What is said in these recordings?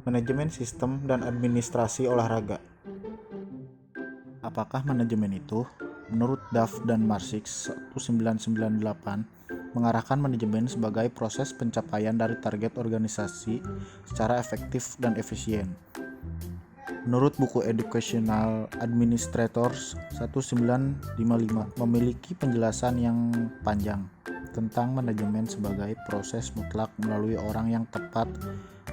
Manajemen sistem dan administrasi olahraga. Apakah manajemen itu? Menurut Duff dan Marsick 1998, mengarahkan manajemen sebagai proses pencapaian dari target organisasi secara efektif dan efisien. Menurut buku Educational Administrators 1955, memiliki penjelasan yang panjang tentang manajemen sebagai proses mutlak melalui orang yang tepat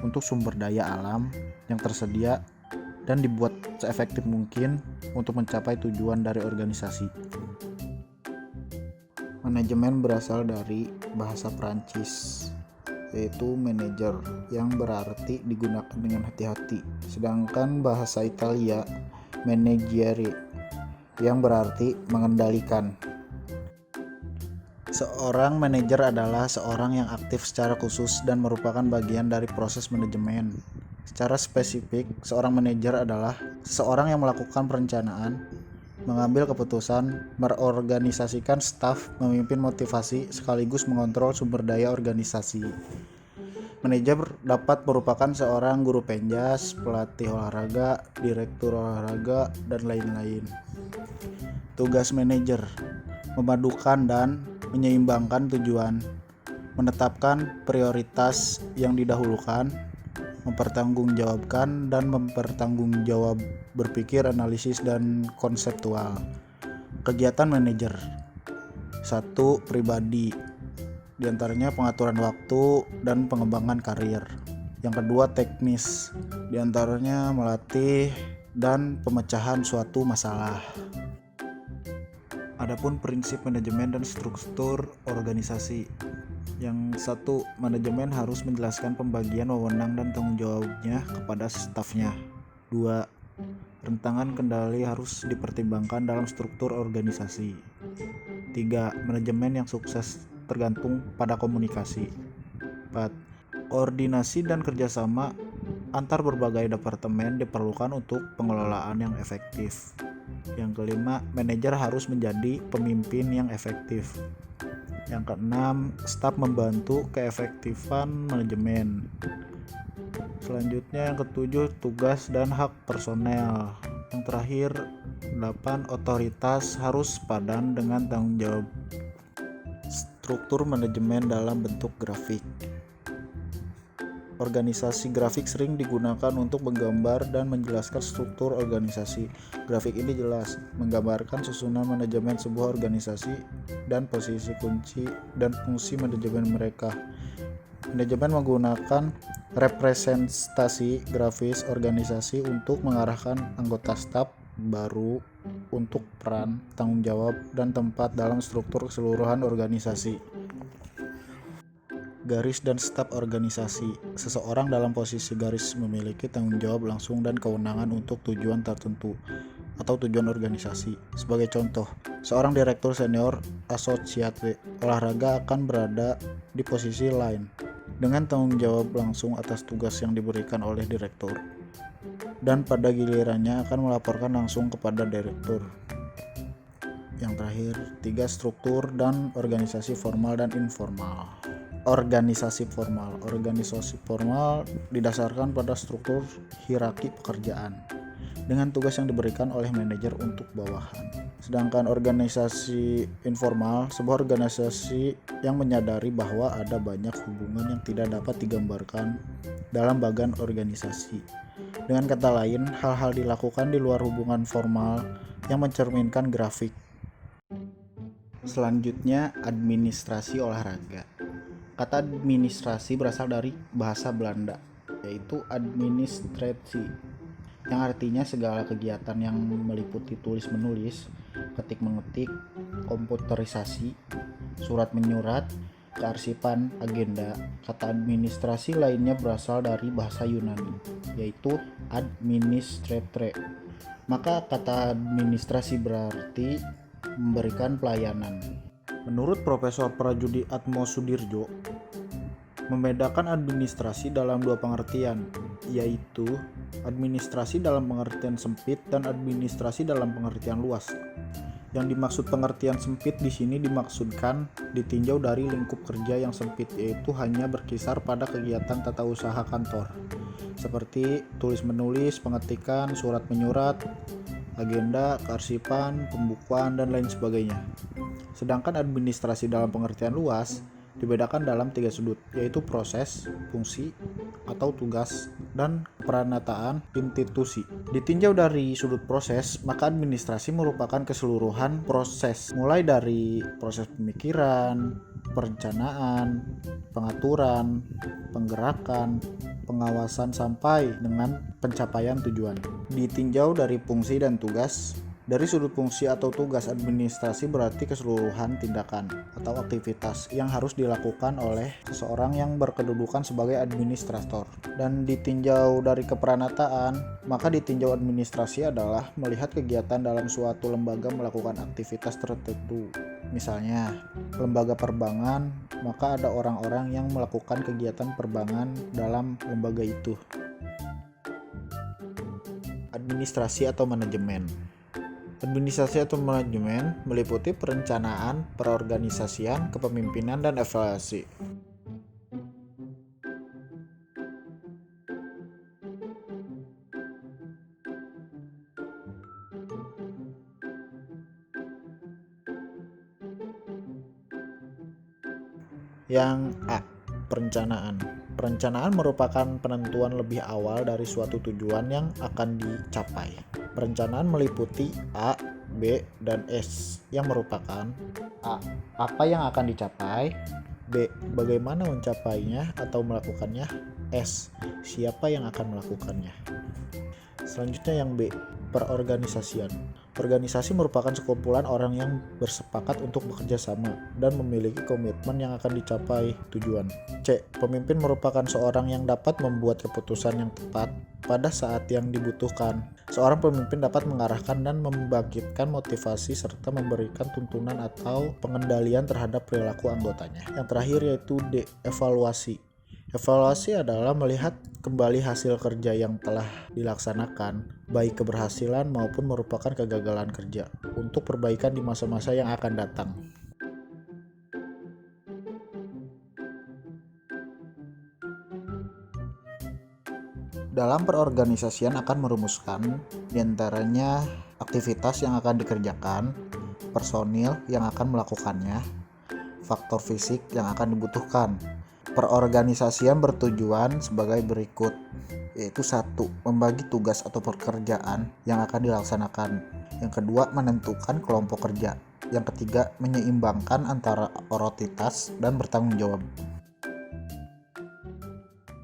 untuk sumber daya alam yang tersedia dan dibuat seefektif mungkin untuk mencapai tujuan dari organisasi. Manajemen berasal dari bahasa Prancis, yaitu manager, yang berarti digunakan dengan hati-hati, sedangkan bahasa Italia managere, yang berarti mengendalikan. Seorang manajer adalah seorang yang aktif secara khusus dan merupakan bagian dari proses manajemen. Secara spesifik, seorang manajer adalah seseorang yang melakukan perencanaan, mengambil keputusan, merorganisasikan staf, memimpin motivasi, sekaligus mengontrol sumber daya organisasi. Manajer dapat merupakan seorang guru penjas, pelatih olahraga, direktur olahraga, dan lain-lain. Tugas manajer: memadukan dan menyeimbangkan tujuan, menetapkan prioritas yang didahulukan, mempertanggungjawabkan dan mempertanggungjawab, berpikir analisis dan konseptual. Kegiatan manajer: 1. Pribadi, diantaranya pengaturan waktu dan pengembangan karir. Yang kedua, teknis, diantaranya melatih dan pemecahan suatu masalah. Adapun prinsip manajemen dan struktur organisasi. Yang satu, manajemen harus menjelaskan pembagian wewenang dan tanggung jawabnya kepada stafnya. 2. Rentangan kendali harus dipertimbangkan dalam struktur organisasi. 3. Manajemen yang sukses tergantung pada komunikasi. 4. Koordinasi dan kerjasama antar berbagai departemen diperlukan untuk pengelolaan yang efektif. Yang kelima, manajer harus menjadi pemimpin yang efektif. Yang keenam, staf membantu keefektifan manajemen. Selanjutnya yang ketujuh, tugas dan hak personel. Yang terakhir, 8, otoritas harus padan dengan tanggung jawab. Struktur manajemen dalam bentuk grafik. Organisasi grafik sering digunakan untuk menggambar dan menjelaskan struktur organisasi. Grafik ini jelas menggambarkan susunan manajemen sebuah organisasi dan posisi kunci dan fungsi manajemen mereka. Manajemen menggunakan representasi grafis organisasi untuk mengarahkan anggota staf baru untuk peran, tanggung jawab, dan tempat dalam struktur keseluruhan organisasi. Garis dan staf organisasi. Seseorang dalam posisi garis memiliki tanggung jawab langsung dan kewenangan untuk tujuan tertentu atau tujuan organisasi. Sebagai contoh, seorang direktur senior asosiate olahraga akan berada di posisi line dengan tanggung jawab langsung atas tugas yang diberikan oleh direktur, dan pada gilirannya akan melaporkan langsung kepada direktur. Yang terakhir, 3, struktur dan organisasi formal dan informal. Organisasi formal didasarkan pada struktur hierarki pekerjaan dengan tugas yang diberikan oleh manajer untuk bawahan. Sedangkan organisasi informal, sebuah organisasi yang menyadari bahwa ada banyak hubungan yang tidak dapat digambarkan dalam bagian organisasi. Dengan kata lain, hal-hal dilakukan di luar hubungan formal yang mencerminkan grafik. Selanjutnya, administrasi olahraga. Kata administrasi berasal dari bahasa Belanda, yaitu administratie, yang artinya segala kegiatan yang meliputi tulis-menulis, ketik-mengetik, komputerisasi, surat-menyurat, kearsipan, agenda. Kata administrasi lainnya berasal dari bahasa Yunani, yaitu administratre. Maka kata administrasi berarti memberikan pelayanan. Menurut Profesor Prajudi Atmosudirjo, membedakan administrasi dalam dua pengertian, yaitu administrasi dalam pengertian sempit dan administrasi dalam pengertian luas. Yang dimaksud pengertian sempit di sini dimaksudkan ditinjau dari lingkup kerja yang sempit, yaitu hanya berkisar pada kegiatan tata usaha kantor seperti tulis menulis, pengetikan, surat menyurat, agenda, kearsipan, pembukuan, dan lain sebagainya. Sedangkan administrasi dalam pengertian luas dibedakan dalam 3 sudut, yaitu proses, fungsi, atau tugas, dan peranatan institusi. Ditinjau dari sudut proses, maka administrasi merupakan keseluruhan proses, mulai dari proses pemikiran, perencanaan, pengaturan, penggerakan, pengawasan sampai dengan pencapaian tujuan. Ditinjau dari fungsi dan tugas. Dari sudut fungsi atau tugas, administrasi berarti keseluruhan tindakan atau aktivitas yang harus dilakukan oleh seseorang yang berkedudukan sebagai administrator. Dan ditinjau dari keperanatan, maka ditinjau administrasi adalah melihat kegiatan dalam suatu lembaga melakukan aktivitas tertentu. Misalnya, lembaga perbankan, maka ada orang-orang yang melakukan kegiatan perbankan dalam lembaga itu. Administrasi atau manajemen. Administrasi atau manajemen meliputi perencanaan, perorganisasian, kepemimpinan, dan evaluasi. Yang A. Perencanaan. Perencanaan merupakan penentuan lebih awal dari suatu tujuan yang akan dicapai. Perencanaan meliputi A, B, dan S yang merupakan A. Apa yang akan dicapai, B. Bagaimana mencapainya atau melakukannya, S. Siapa yang akan melakukannya. Selanjutnya yang B. Perorganisasian. Organisasi merupakan sekumpulan orang yang bersepakat untuk bekerja sama dan memiliki komitmen yang akan dicapai tujuan. C. Pemimpin merupakan seorang yang dapat membuat keputusan yang tepat pada saat yang dibutuhkan. Seorang pemimpin dapat mengarahkan dan membangkitkan motivasi serta memberikan tuntunan atau pengendalian terhadap perilaku anggotanya. Yang terakhir yaitu D. Evaluasi. Evaluasi adalah melihat kembali hasil kerja yang telah dilaksanakan, baik keberhasilan maupun merupakan kegagalan kerja, untuk perbaikan di masa-masa yang akan datang. Dalam perorganisasian akan merumuskan diantaranya aktivitas yang akan dikerjakan, personil yang akan melakukannya, faktor fisik yang akan dibutuhkan. Perorganisasian bertujuan sebagai berikut, yaitu 1. Membagi tugas atau pekerjaan yang akan dilaksanakan. Yang kedua, menentukan kelompok kerja. Yang ketiga, menyeimbangkan antara otoritas dan bertanggung jawab.